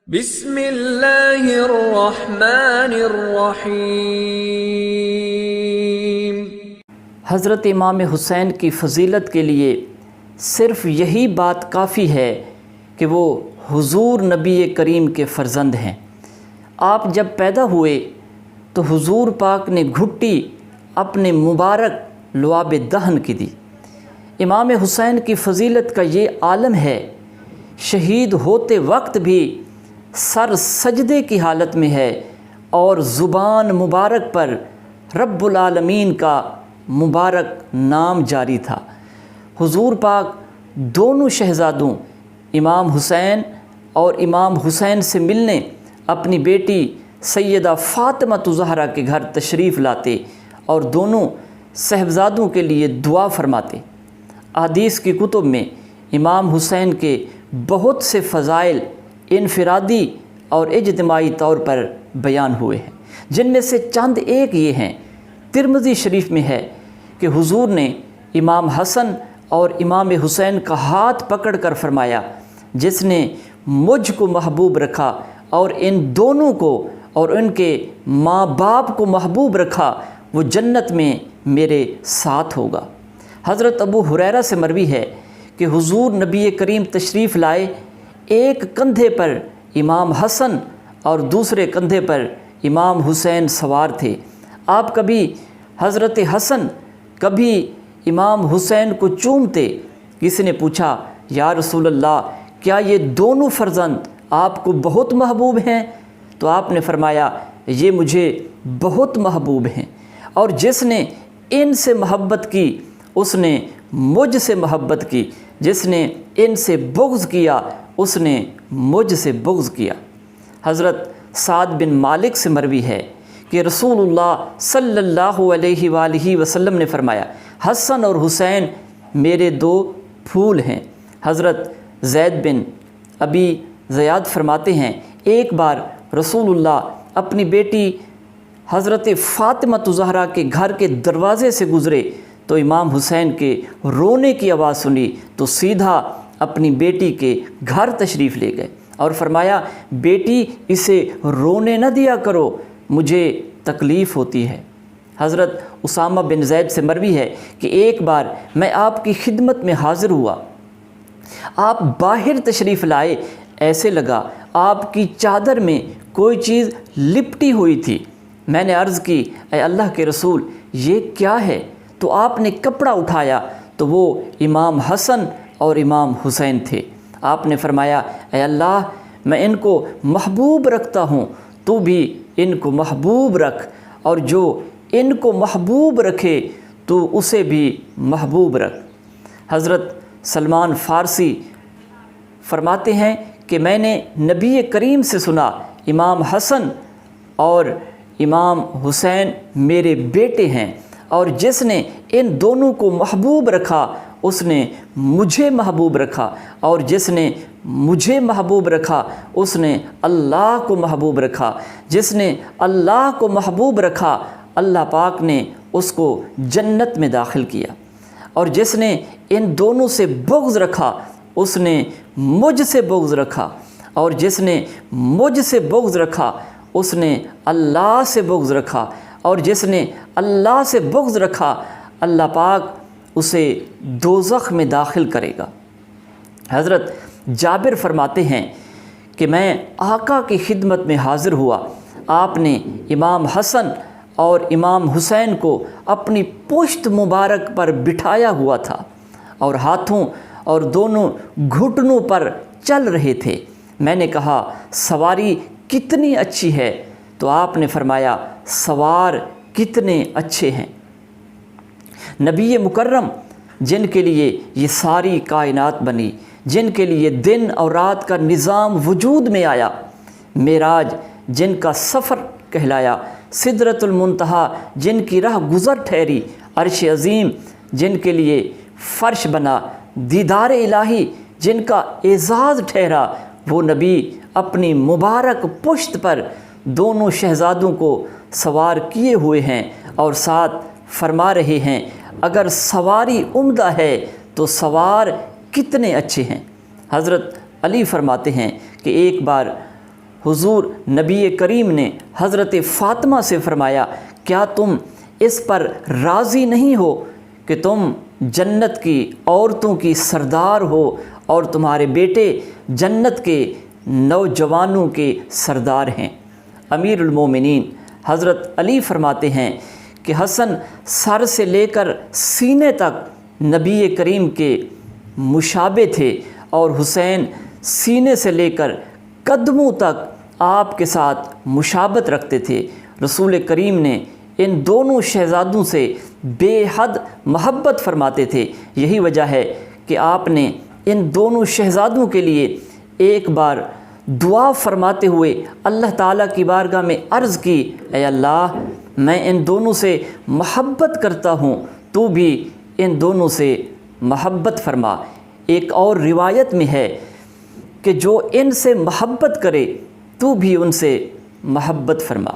بسم اللہ الرحمن الرحیم۔ حضرت امام حسین کی فضیلت کے لیے صرف یہی بات کافی ہے کہ وہ حضور نبی کریم کے فرزند ہیں۔ آپ جب پیدا ہوئے تو حضور پاک نے گھٹی اپنے مبارک لعاب دہن کی دی۔ امام حسین کی فضیلت کا یہ عالم ہے، شہید ہوتے وقت بھی سر سجدے کی حالت میں ہے اور زبان مبارک پر رب العالمین کا مبارک نام جاری تھا۔ حضور پاک دونوں شہزادوں امام حسین اور امام حسین سے ملنے اپنی بیٹی سیدہ فاطمہ زہرا کے گھر تشریف لاتے اور دونوں صاحبزادوں کے لیے دعا فرماتے۔ احادیث کی کتب میں امام حسین کے بہت سے فضائل انفرادی اور اجتماعی طور پر بیان ہوئے ہیں، جن میں سے چند ایک یہ ہیں۔ ترمذی شریف میں ہے کہ حضور نے امام حسن اور امام حسین کا ہاتھ پکڑ کر فرمایا، جس نے مجھ کو محبوب رکھا اور ان دونوں کو اور ان کے ماں باپ کو محبوب رکھا، وہ جنت میں میرے ساتھ ہوگا۔ حضرت ابو ہریرہ سے مروی ہے کہ حضور نبی کریم تشریف لائے، ایک کندھے پر امام حسن اور دوسرے کندھے پر امام حسین سوار تھے۔ آپ کبھی حضرت حسن کبھی امام حسین کو چومتے۔ کسی نے پوچھا، یا رسول اللہ، کیا یہ دونوں فرزند آپ کو بہت محبوب ہیں؟ تو آپ نے فرمایا، یہ مجھے بہت محبوب ہیں، اور جس نے ان سے محبت کی اس نے مجھ سے محبت کی، جس نے ان سے بغض کیا اس نے مجھ سے بغض کیا۔ حضرت سعد بن مالک سے مروی ہے کہ رسول اللہ صلی اللہ علیہ وآلہ وسلم نے فرمایا، حسن اور حسین میرے دو پھول ہیں۔ حضرت زید بن ابی زیاد فرماتے ہیں، ایک بار رسول اللہ اپنی بیٹی حضرت فاطمہ زہرا کے گھر کے دروازے سے گزرے تو امام حسین کے رونے کی آواز سنی تو سیدھا اپنی بیٹی کے گھر تشریف لے گئے اور فرمایا، بیٹی اسے رونے نہ دیا کرو، مجھے تکلیف ہوتی ہے۔ حضرت اسامہ بن زید سے مروی ہے کہ ایک بار میں آپ کی خدمت میں حاضر ہوا، آپ باہر تشریف لائے، ایسے لگا آپ کی چادر میں کوئی چیز لپٹی ہوئی تھی۔ میں نے عرض کی، اے اللہ کے رسول، یہ کیا ہے؟ تو آپ نے کپڑا اٹھایا تو وہ امام حسن اور امام حسین تھے۔ آپ نے فرمایا، اے اللہ، میں ان کو محبوب رکھتا ہوں، تو بھی ان کو محبوب رکھ، اور جو ان کو محبوب رکھے تو اسے بھی محبوب رکھ۔ حضرت سلمان فارسی فرماتے ہیں کہ میں نے نبی کریم سے سنا، امام حسن اور امام حسین میرے بیٹے ہیں، اور جس نے ان دونوں کو محبوب رکھا اس نے مجھے محبوب رکھا، اور جس نے مجھے محبوب رکھا اس نے اللہ کو محبوب رکھا، جس نے اللہ کو محبوب رکھا اللہ پاک نے اس کو جنت میں داخل کیا، اور جس نے ان دونوں سے بغض رکھا اس نے مجھ سے بغض رکھا، اور جس نے مجھ سے بغض رکھا اس نے اللہ سے بغض رکھا، اور جس نے اللہ سے بغض رکھا اللہ پاک اسے دوزخ میں داخل کرے گا۔ حضرت جابر فرماتے ہیں کہ میں آقا کی خدمت میں حاضر ہوا، آپ نے امام حسن اور امام حسین کو اپنی پشت مبارک پر بٹھایا ہوا تھا اور ہاتھوں اور دونوں گھٹنوں پر چل رہے تھے۔ میں نے کہا، سواری کتنی اچھی ہے؟ تو آپ نے فرمایا، سوار کتنے اچھے ہیں۔ نبی مکرم جن کے لیے یہ ساری کائنات بنی، جن کے لیے دن اور رات کا نظام وجود میں آیا، معراج جن کا سفر کہلایا، سدرۃ المنتہا جن کی راہ گزر ٹھہری، عرش عظیم جن کے لیے فرش بنا، دیدار الہی جن کا اعزاز ٹھہرا، وہ نبی اپنی مبارک پشت پر دونوں شہزادوں کو سوار کیے ہوئے ہیں اور ساتھ فرما رہے ہیں، اگر سواری عمدہ ہے تو سوار کتنے اچھے ہیں۔ حضرت علی فرماتے ہیں کہ ایک بار حضور نبی کریم نے حضرت فاطمہ سے فرمایا کیا تم اس پر راضی نہیں ہو کہ تم جنت کی عورتوں کی سردار ہو اور تمہارے بیٹے جنت کے نوجوانوں کے سردار ہیں۔ امیر المومنین حضرت علی فرماتے ہیں کہ حسن سر سے لے کر سینے تک نبی کریم کے مشابہ تھے اور حسین سینے سے لے کر قدموں تک آپ کے ساتھ مشابہت رکھتے تھے۔ رسول کریم نے ان دونوں شہزادوں سے بے حد محبت فرماتے تھے۔ یہی وجہ ہے کہ آپ نے ان دونوں شہزادوں کے لیے ایک بار دعا فرماتے ہوئے اللہ تعالیٰ کی بارگاہ میں عرض کی، اے اللہ میں ان دونوں سے محبت کرتا ہوں، تو بھی ان دونوں سے محبت فرما۔ ایک اور روایت میں ہے کہ جو ان سے محبت کرے تو بھی ان سے محبت فرما۔